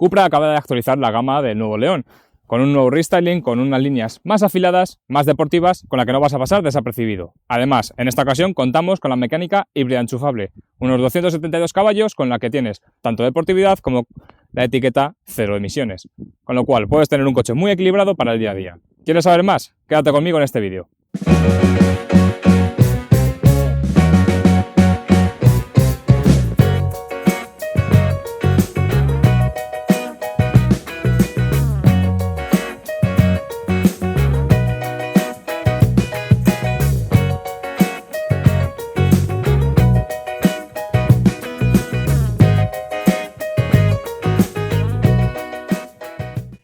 Cupra acaba de actualizar la gama del nuevo León, con un nuevo restyling, con unas líneas más afiladas, más deportivas, con la que no vas a pasar desapercibido. Además, en esta ocasión contamos con la mecánica híbrida enchufable, unos 272 caballos con la que tienes tanto deportividad como la etiqueta cero emisiones, con lo cual puedes tener un coche muy equilibrado para el día a día. ¿Quieres saber más? Quédate conmigo en este vídeo.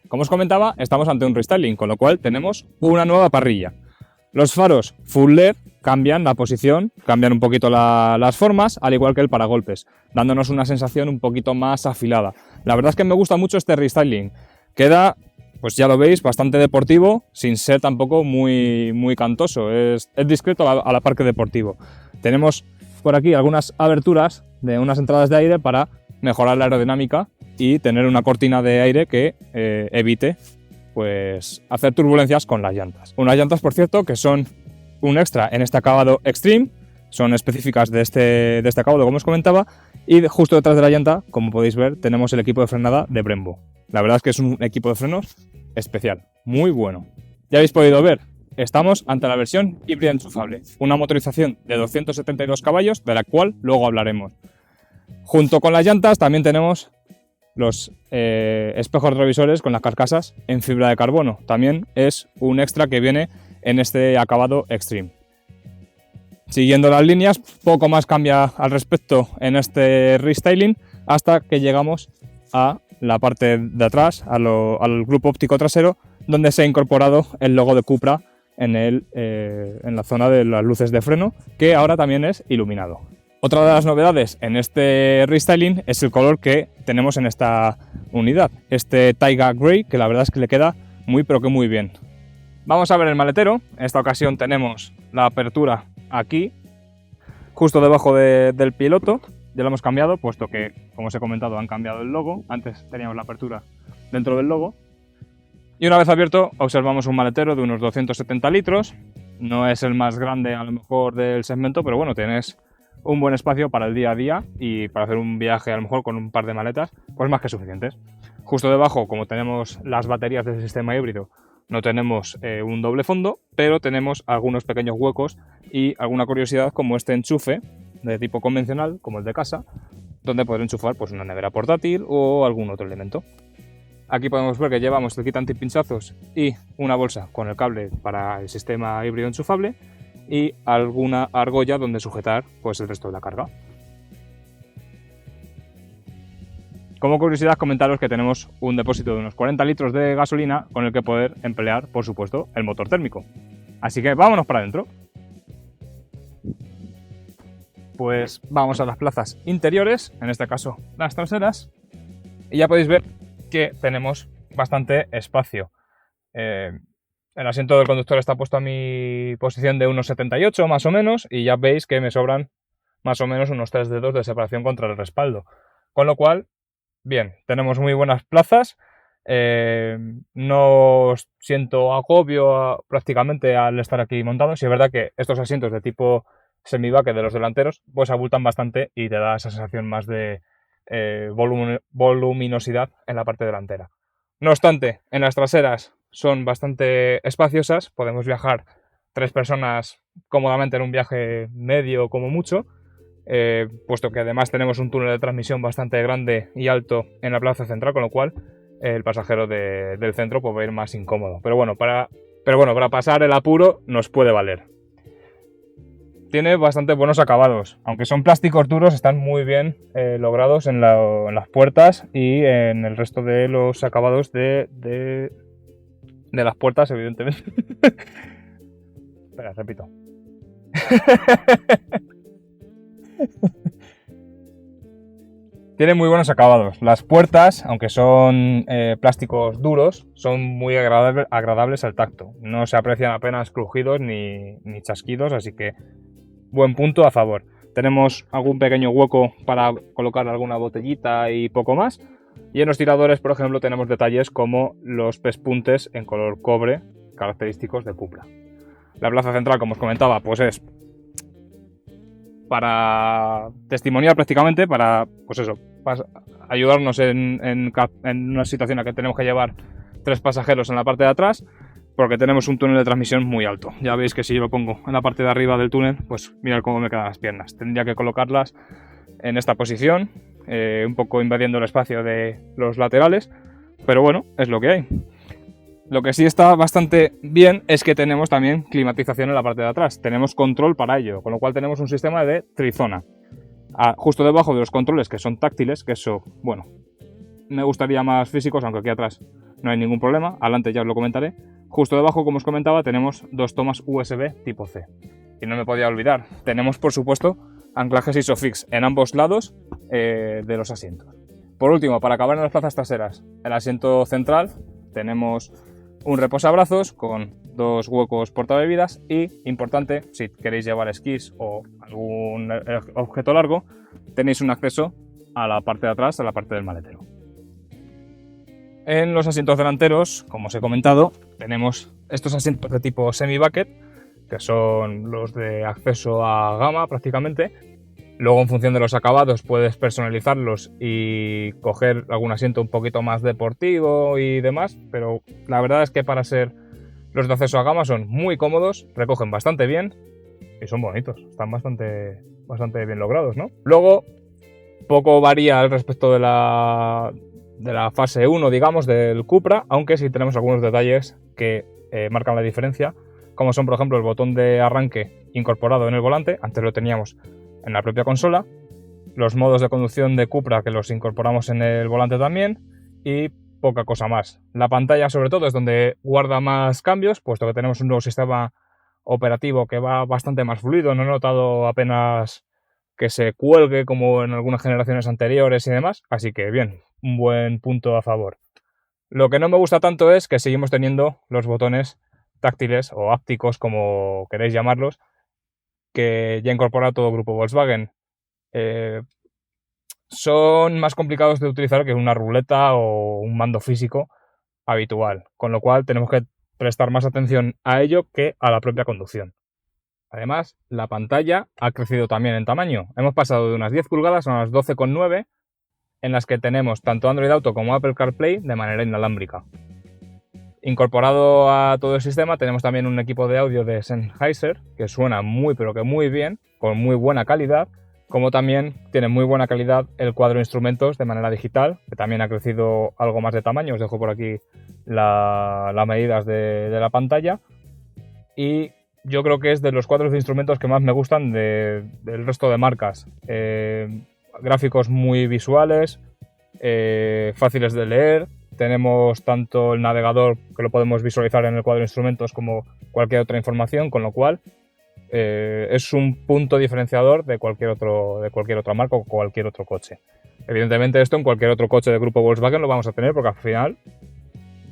Como os comentaba, estamos ante un restyling, con lo cual tenemos una nueva parrilla. Los faros full LED cambian la posición, cambian un poquito las formas, al igual que el paragolpes, dándonos una sensación un poquito más afilada. La verdad es que me gusta mucho este restyling. Queda, pues ya lo veis, bastante deportivo, sin ser tampoco muy cantoso. Es discreto a la par que deportivo. Tenemos por aquí algunas aberturas de unas entradas de aire para mejorar la aerodinámica y tener una cortina de aire que evite pues, hacer turbulencias con las llantas. Unas llantas, por cierto, que son un extra en este acabado Extreme, son específicas de este acabado, como os comentaba, y justo detrás de la llanta, como podéis ver, tenemos el equipo de frenada de Brembo. La verdad es que es un equipo de frenos especial, muy bueno. Ya habéis podido ver, estamos ante la versión híbrida enchufable, una motorización de 272 caballos, de la cual luego hablaremos. Junto con las llantas también tenemos los espejos retrovisores con las carcasas en fibra de carbono. También es un extra que viene en este acabado Extreme. Siguiendo las líneas, poco más cambia al respecto en este restyling hasta que llegamos a la parte de atrás, al grupo óptico trasero, donde se ha incorporado el logo de Cupra en la zona de las luces de freno, que ahora también es iluminado. Otra de las novedades en este restyling es el color que tenemos en esta unidad, este Taiga Grey, que la verdad es que le queda muy pero que muy bien. Vamos a ver el maletero. En esta ocasión tenemos la apertura aquí, justo debajo del piloto. Ya lo hemos cambiado, puesto que, como os he comentado, han cambiado el logo. Antes teníamos la apertura dentro del logo. Y una vez abierto, observamos un maletero de unos 270 litros. No es el más grande a lo mejor del segmento, pero bueno, tienes un buen espacio para el día a día y para hacer un viaje a lo mejor con un par de maletas, pues más que suficientes. Justo debajo, como tenemos las baterías del sistema híbrido, no tenemos un doble fondo, pero tenemos algunos pequeños huecos y alguna curiosidad como este enchufe de tipo convencional, como el de casa, donde poder enchufar pues, una nevera portátil o algún otro elemento. Aquí podemos ver que llevamos el kit antipinchazos y una bolsa con el cable para el sistema híbrido enchufable y alguna argolla donde sujetar pues, el resto de la carga. Como curiosidad, comentaros que tenemos un depósito de unos 40 litros de gasolina con el que poder emplear, por supuesto, el motor térmico. Así que vámonos para adentro. Pues vamos a las plazas interiores, en este caso las traseras, y ya podéis ver que tenemos bastante espacio. El asiento del conductor está puesto a mi posición de unos 78 más o menos y ya veis que me sobran más o menos unos 3 dedos de separación contra el respaldo. Con lo cual, bien, tenemos muy buenas plazas. No siento agobio prácticamente al estar aquí montado. Si es verdad que estos asientos de tipo semivaque de los delanteros pues abultan bastante y te da esa sensación más de voluminosidad en la parte delantera. No obstante, en las traseras son bastante espaciosas, podemos viajar 3 personas cómodamente en un viaje medio como mucho, puesto que además tenemos un túnel de transmisión bastante grande y alto en la plaza central, con lo cual el pasajero del centro puede ir más incómodo. Pero bueno, para pasar el apuro nos puede valer. Tiene bastante buenos acabados, aunque son plásticos duros, están muy bien logrados en las puertas y en el resto de los acabados de las puertas, evidentemente. Espera, repito. Tiene muy buenos acabados. Las puertas, aunque son plásticos duros, son muy agradables al tacto. No se aprecian apenas crujidos ni chasquidos, así que buen punto a favor. Tenemos algún pequeño hueco para colocar alguna botellita y poco más. Y en los tiradores, por ejemplo, tenemos detalles como los pespuntes en color cobre, característicos de Cupra. La plaza central, como os comentaba, pues es para testimonial prácticamente, para, pues eso, para ayudarnos en una situación en la que tenemos que llevar 3 pasajeros en la parte de atrás, porque tenemos un túnel de transmisión muy alto. Ya veis que si yo lo pongo en la parte de arriba del túnel, pues mirad cómo me quedan las piernas. Tendría que colocarlas en esta posición, un poco invadiendo el espacio de los laterales, pero bueno, es lo que hay. Lo que sí está bastante bien es que tenemos también climatización en la parte de atrás. Tenemos control para ello, con lo cual tenemos un sistema de trizona. Justo debajo de los controles que son táctiles, que eso, bueno, me gustaría más físicos, aunque aquí atrás no hay ningún problema. Adelante ya os lo comentaré. Justo debajo, como os comentaba, tenemos 2 tomas USB tipo C. Y no me podía olvidar, tenemos por supuesto anclajes ISOFIX en ambos lados de los asientos. Por último, para acabar en las plazas traseras, el asiento central tenemos un reposabrazos con 2 huecos portabebidas y, importante, si queréis llevar esquís o algún objeto largo, tenéis un acceso a la parte de atrás, a la parte del maletero. En los asientos delanteros, como os he comentado, tenemos estos asientos de tipo semi-bucket, que son los de acceso a gama prácticamente. Luego, en función de los acabados, puedes personalizarlos y coger algún asiento un poquito más deportivo y demás, pero la verdad es que para ser los de acceso a gama son muy cómodos, recogen bastante bien y son bonitos, están bastante bien logrados, ¿no? Luego, poco varía al respecto de la fase 1, digamos, del Cupra, aunque sí tenemos algunos detalles que marcan la diferencia, como son, por ejemplo, el botón de arranque incorporado en el volante. Antes lo teníamos en la propia consola, los modos de conducción de Cupra que los incorporamos en el volante también, y poca cosa más. La pantalla, sobre todo, es donde guarda más cambios, puesto que tenemos un nuevo sistema operativo que va bastante más fluido. No he notado apenas que se cuelgue como en algunas generaciones anteriores y demás, así que bien, un buen punto a favor. Lo que no me gusta tanto es que seguimos teniendo los botones táctiles o ápticos, como queréis llamarlos, que ya incorpora todo grupo Volkswagen. Son más complicados de utilizar que una ruleta o un mando físico habitual, con lo cual tenemos que prestar más atención a ello que a la propia conducción. Además, la pantalla ha crecido también en tamaño. Hemos pasado de unas 10 pulgadas a unas 12,9, en las que tenemos tanto Android Auto como Apple CarPlay de manera inalámbrica. Incorporado a todo el sistema tenemos también un equipo de audio de Sennheiser que suena muy pero que muy bien, con muy buena calidad, como también tiene muy buena calidad el cuadro de instrumentos de manera digital, que también ha crecido algo más de tamaño. Os dejo por aquí las medidas de la pantalla, y yo creo que es de los cuadros de instrumentos que más me gustan del resto de marcas. Gráficos muy visuales, fáciles de leer. Tenemos tanto el navegador, que lo podemos visualizar en el cuadro de instrumentos, como cualquier otra información, con lo cual es un punto diferenciador de cualquier otra marca o cualquier otro coche. Evidentemente esto en cualquier otro coche de grupo Volkswagen lo vamos a tener, porque al final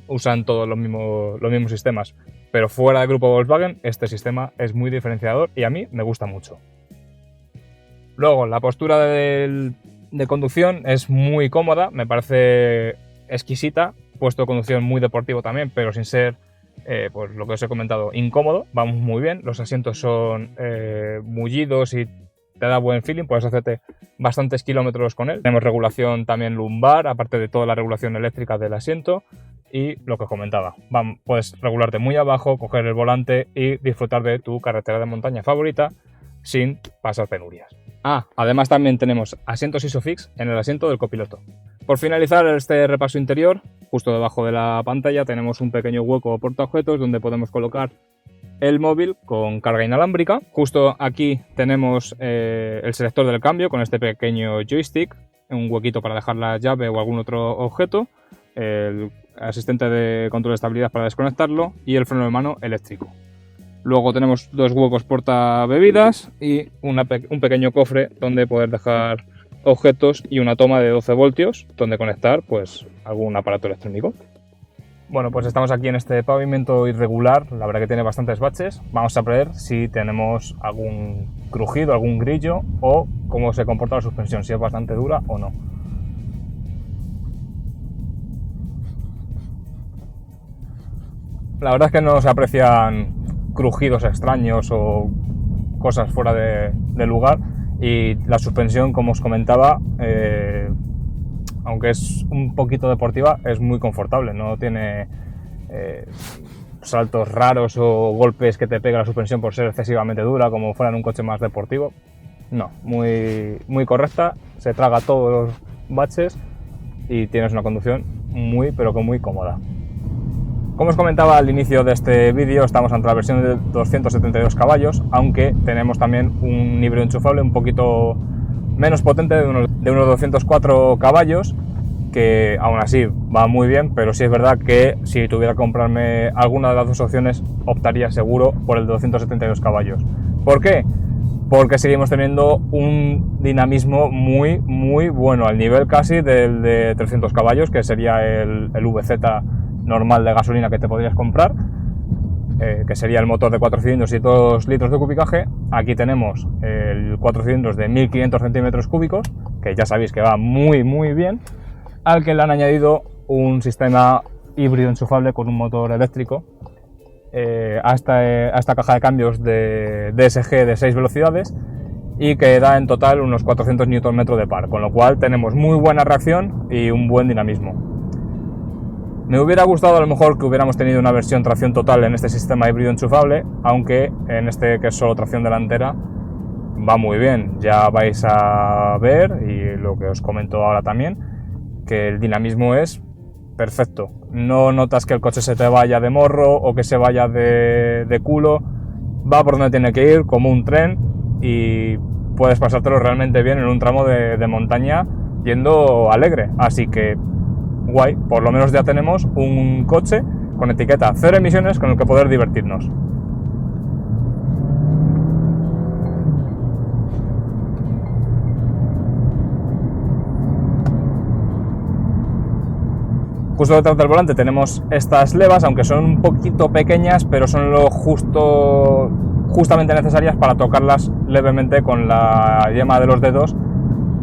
usan todos los mismos sistemas, pero fuera del grupo Volkswagen este sistema es muy diferenciador y a mí me gusta mucho. Luego, la postura de conducción es muy cómoda, me parece exquisita, puesto de conducción muy deportivo también, pero sin ser, pues lo que os he comentado, incómodo. Vamos muy bien, los asientos son mullidos y te da buen feeling, puedes hacerte bastantes kilómetros con él. Tenemos regulación también lumbar, aparte de toda la regulación eléctrica del asiento, y lo que os comentaba, puedes regularte muy abajo, coger el volante y disfrutar de tu carretera de montaña favorita sin pasar penurias. Además también tenemos asientos ISOFIX en el asiento del copiloto. Por finalizar este repaso interior, justo debajo de la pantalla tenemos un pequeño hueco o portaobjetos donde podemos colocar el móvil con carga inalámbrica. Justo aquí tenemos el selector del cambio con este pequeño joystick, un huequito para dejar la llave o algún otro objeto, el asistente de control de estabilidad para desconectarlo y el freno de mano eléctrico. Luego tenemos 2 huecos porta bebidas y un pequeño cofre donde poder dejar objetos y una toma de 12 voltios donde conectar pues algún aparato electrónico. Bueno, pues estamos aquí en este pavimento irregular, la verdad que tiene bastantes baches. Vamos a ver si tenemos algún crujido, algún grillo o cómo se comporta la suspensión, si es bastante dura o no. la verdad es que no se aprecian crujidos extraños o cosas fuera de lugar, y la suspensión, como os comentaba, aunque es un poquito deportiva, es muy confortable, no tiene saltos raros o golpes que te pega la suspensión por ser excesivamente dura, como fuera en un coche más deportivo. No, muy correcta, se traga todos los baches y tienes una conducción muy, pero que muy cómoda. Como os comentaba al inicio de este vídeo, estamos ante la versión de 272 caballos, aunque tenemos también un híbrido enchufable un poquito menos potente, de unos 204 caballos, que aún así va muy bien, pero sí es verdad que si tuviera que comprarme alguna de las dos opciones, optaría seguro por el de 272 caballos. ¿Por qué? Porque seguimos teniendo un dinamismo muy bueno, al nivel casi del de 300 caballos, que sería el VZ normal de gasolina que te podrías comprar, que sería el motor de 4 cilindros y 2 litros de cubicaje. Aquí tenemos el 4 cilindros de 1500 centímetros cúbicos, que ya sabéis que va muy bien, al que le han añadido un sistema híbrido enchufable con un motor eléctrico a esta caja de cambios de DSG de 6 velocidades, y que da en total unos 400 Nm de par, con lo cual tenemos muy buena reacción y un buen dinamismo. Me hubiera gustado a lo mejor que hubiéramos tenido una versión tracción total en este sistema híbrido enchufable, aunque en este, que es solo tracción delantera, va muy bien. Ya vais a ver, y lo que os comento ahora también, que el dinamismo es perfecto. No notas que el coche se te vaya de morro o que se vaya de culo. Va por donde tiene que ir, como un tren, y puedes pasártelo realmente bien en un tramo de montaña yendo alegre. Así que guay, por lo menos ya tenemos un coche con etiqueta 0 emisiones con el que poder divertirnos. Justo detrás del volante tenemos estas levas, aunque son un poquito pequeñas, pero son lo justamente necesarias para tocarlas levemente con la yema de los dedos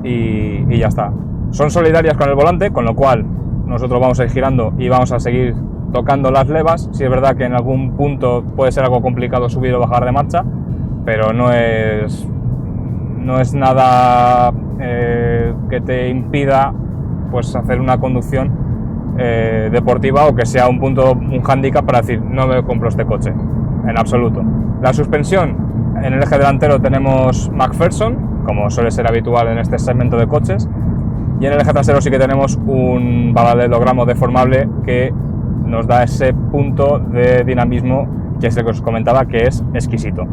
y ya está. Son solidarias con el volante, con lo cual nosotros vamos a ir girando y vamos a seguir tocando las levas. Sí es verdad que en algún punto puede ser algo complicado subir o bajar de marcha, pero no es nada que te impida pues hacer una conducción deportiva, o que sea un hándicap para decir no me compro este coche, en absoluto. La suspensión, en el eje delantero tenemos McPherson, como suele ser habitual en este segmento de coches, y en el eje trasero sí que tenemos un paralelogramo deformable que nos da ese punto de dinamismo, que es el que os comentaba, que es exquisito.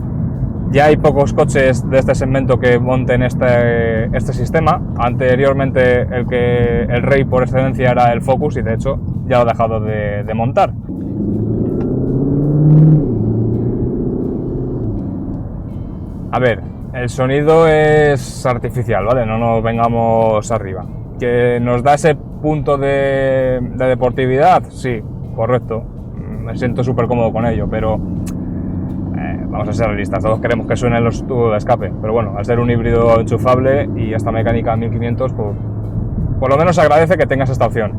Ya hay pocos coches de este segmento que monten este sistema. Anteriormente el rey por excelencia era el Focus, y de hecho ya lo ha dejado de montar. A ver, el sonido es artificial, ¿vale? No nos vengamos arriba. ¿Que nos da ese punto de deportividad? Sí, correcto. Me siento súper cómodo con ello, pero vamos a ser realistas, todos queremos que suenen los tubos de escape, pero bueno, al ser un híbrido enchufable y esta mecánica 1500, pues, por lo menos se agradece que tengas esta opción.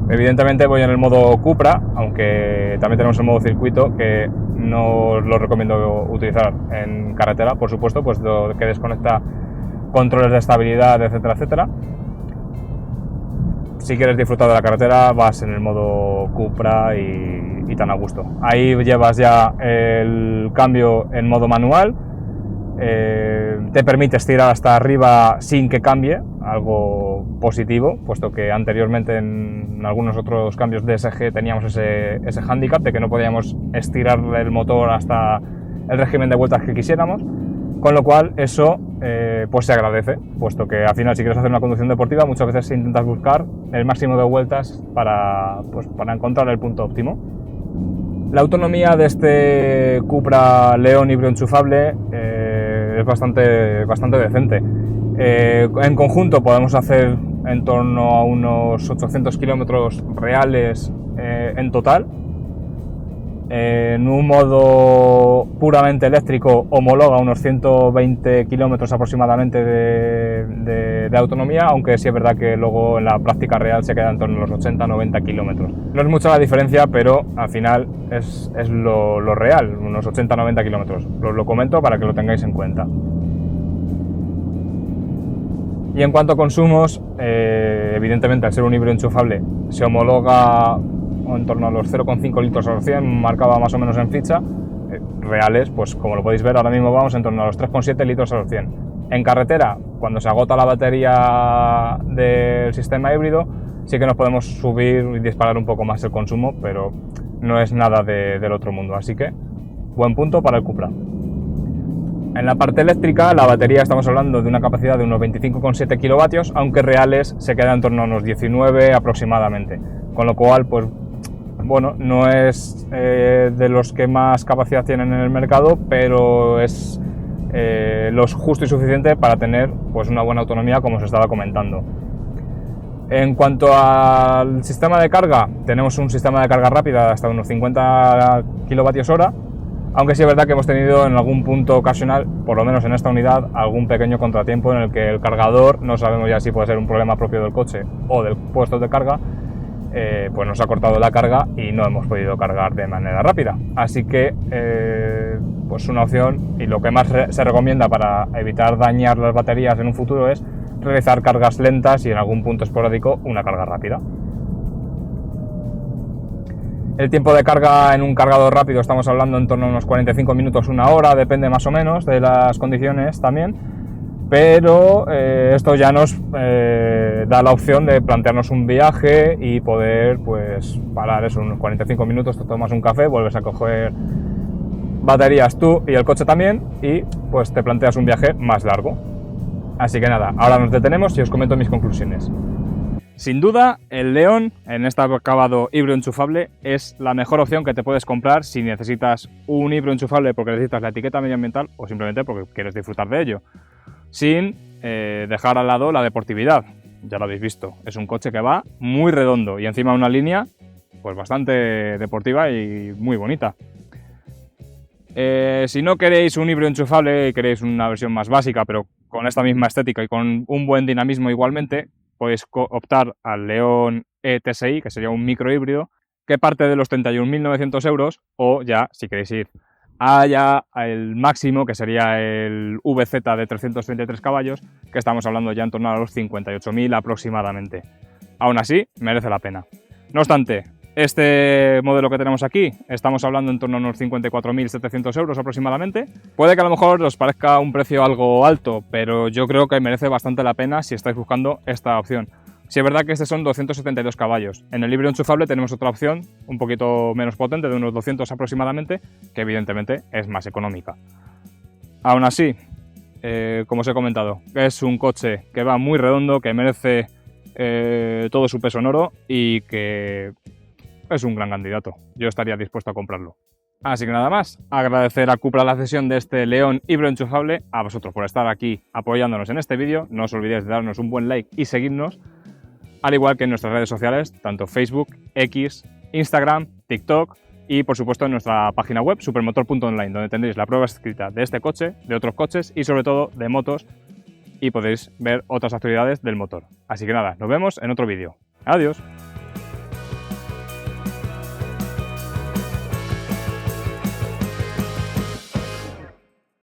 Evidentemente voy en el modo Cupra, aunque también tenemos el modo circuito, que no lo recomiendo utilizar en carretera, por supuesto, pues lo que desconecta controles de estabilidad, etcétera, etcétera. Si quieres disfrutar de la carretera, vas en el modo Cupra y tan a gusto. Ahí llevas ya el cambio en modo manual, te permite estirar hasta arriba sin que cambie, algo positivo, puesto que anteriormente en algunos otros cambios de DSG teníamos ese hándicap de que no podíamos estirar el motor hasta el régimen de vueltas que quisiéramos, con lo cual eso pues se agradece, puesto que al final si quieres hacer una conducción deportiva muchas veces intentas buscar el máximo de vueltas para encontrar el punto óptimo. La autonomía de este Cupra León híbrido enchufable es bastante decente. En conjunto podemos hacer en torno a unos 800 kilómetros reales en total, En un modo puramente eléctrico homologa unos 120 kilómetros aproximadamente de autonomía, aunque sí es verdad que luego en la práctica real se queda en torno a los 80-90 kilómetros. No es mucha la diferencia, pero al final es lo real, unos 80-90 kilómetros. Os lo comento para que lo tengáis en cuenta. Y en cuanto a consumos, evidentemente al ser un híbrido enchufable se homologa en torno a los 0,5 litros a los 100, marcaba más o menos en ficha. Reales, pues como lo podéis ver, ahora mismo vamos en torno a los 3,7 litros a los 100. En carretera, cuando se agota la batería del sistema híbrido, sí que nos podemos subir y disparar un poco más el consumo, pero no es nada del otro mundo, así que buen punto para el Cupra. En la parte eléctrica, la batería estamos hablando de una capacidad de unos 25,7 kilovatios, aunque reales se queda en torno a unos 19 aproximadamente, con lo cual, pues bueno, no es de los que más capacidad tienen en el mercado, pero es lo justo y suficiente para tener pues una buena autonomía, como os estaba comentando. En cuanto al sistema de carga, tenemos un sistema de carga rápida de hasta unos 50 kilovatios hora, aunque sí es verdad que hemos tenido en algún punto ocasional, por lo menos en esta unidad, algún pequeño contratiempo en el que el cargador, no sabemos ya si puede ser un problema propio del coche o del puesto de carga, pues nos ha cortado la carga y no hemos podido cargar de manera rápida. Así que pues una opción, y lo que más se recomienda para evitar dañar las baterías en un futuro, es realizar cargas lentas y en algún punto esporádico una carga rápida. El tiempo de carga en un cargador rápido estamos hablando en torno a unos 45 minutos, una hora, depende más o menos de las condiciones también, pero esto ya nos da la opción de plantearnos un viaje y poder pues parar eso, unos 45 minutos, te tomas un café, vuelves a coger baterías tú y el coche también, y pues te planteas un viaje más largo. Así que nada, ahora nos detenemos y os comento mis conclusiones. Sin duda, el León, en este acabado híbrido enchufable, es la mejor opción que te puedes comprar si necesitas un híbrido enchufable porque necesitas la etiqueta medioambiental o simplemente porque quieres disfrutar de ello, sin dejar al lado la deportividad. Ya lo habéis visto, es un coche que va muy redondo y encima una línea pues bastante deportiva y muy bonita. Si no queréis un híbrido enchufable y queréis una versión más básica, pero con esta misma estética y con un buen dinamismo igualmente, podéis optar al León E-TSI, que sería un microhíbrido, que parte de los 31.900 euros, o ya, si queréis ir allá el máximo, que sería el VZ de 333 caballos, que estamos hablando ya en torno a los 58.000 aproximadamente. Aún así, merece la pena. No obstante, este modelo que tenemos aquí, estamos hablando en torno a unos 54.700 euros aproximadamente. Puede que a lo mejor os parezca un precio algo alto, pero yo creo que merece bastante la pena si estáis buscando esta opción. Sí es verdad que estos son 272 caballos. En el híbrido enchufable tenemos otra opción, un poquito menos potente, de unos 200 aproximadamente, que evidentemente es más económica. Aún así, como os he comentado, es un coche que va muy redondo, que merece todo su peso en oro y que es un gran candidato. Yo estaría dispuesto a comprarlo. Así que nada más, agradecer a Cupra la cesión de este León híbrido enchufable, a vosotros por estar aquí apoyándonos en este vídeo. No os olvidéis de darnos un buen like y seguirnos, al igual que en nuestras redes sociales, tanto Facebook, X, Instagram, TikTok y por supuesto en nuestra página web supermotor.online, donde tendréis la prueba escrita de este coche, de otros coches y sobre todo de motos, y podéis ver otras actualidades del motor. Así que nada, nos vemos en otro vídeo. Adiós.